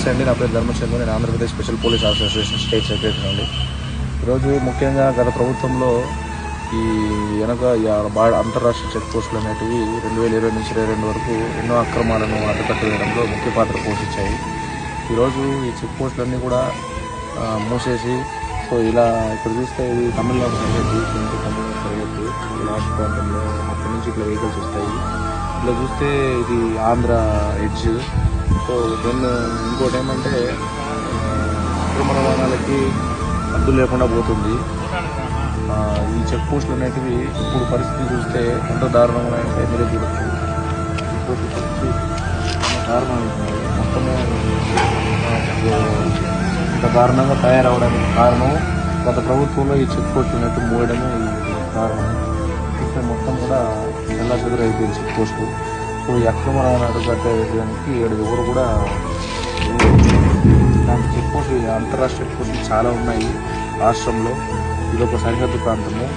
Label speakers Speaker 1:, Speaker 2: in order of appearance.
Speaker 1: నమస్తే అండి. నా పేరు ధర్మచంద్ర. నేను Andhra Pradesh special police association state secretary అండి. ఈరోజు ముఖ్యంగా గత ప్రభుత్వంలో ఈ అంతర్రాష్ట్రీయ చెక్ పోస్టులు అనేటివి 2020 నుంచి 2022 వరకు ఎన్నో అక్రమాలను అడ్డుకట్ట వేయడంలో ముఖ్య పాత్ర పోషించాయి. ఈరోజు ఈ చెక్ పోస్టులన్నీ కూడా మూసేసి సో ఇలా ఇక్కడ చూస్తే ఇది తమిళనాడు సరిహద్దు, తమిళనాడు సరిహద్దు లాస్ట్ ప్రాంతంలో అక్కడి నుంచి ఇట్లా వెహికల్స్ వస్తాయి. ఇలా చూస్తే ఇది ఆంధ్ర ఎడ్జ్. సో దెన్ ఇంకోటి ఏమంటే అక్రమ రవాణాలకి అడ్డు లేకుండా పోతుంది. ఈ చెక్ పోస్టులు అనేటివి ఇప్పుడు పరిస్థితి చూస్తే ఎంత దారుణంగా అంటే మీరే చూడొచ్చు. చెక్ పోస్టులు వచ్చి దారుణంగా మొత్తము ఇంత దారుణంగా తయారవడానికి కారణం గత ప్రభుత్వంలో ఈ చెక్ పోస్టులు అనేవి మూయడమే ఈ కారణం. చూస్తే మొత్తం కూడా ఎలా చెదురైపోయింది చెక్ పోస్టు. సో ఈ అక్రమ రవాణా అడ్డుకట్టేయడానికి ఎవరు కూడా దానికి చెక్ పోస్టు అంతర్రాష్ట్రీయ చెక్ పోస్టులు చాలా ఉన్నాయి రాష్ట్రంలో. ఇది ఒక సరిహద్దు ప్రాంతము.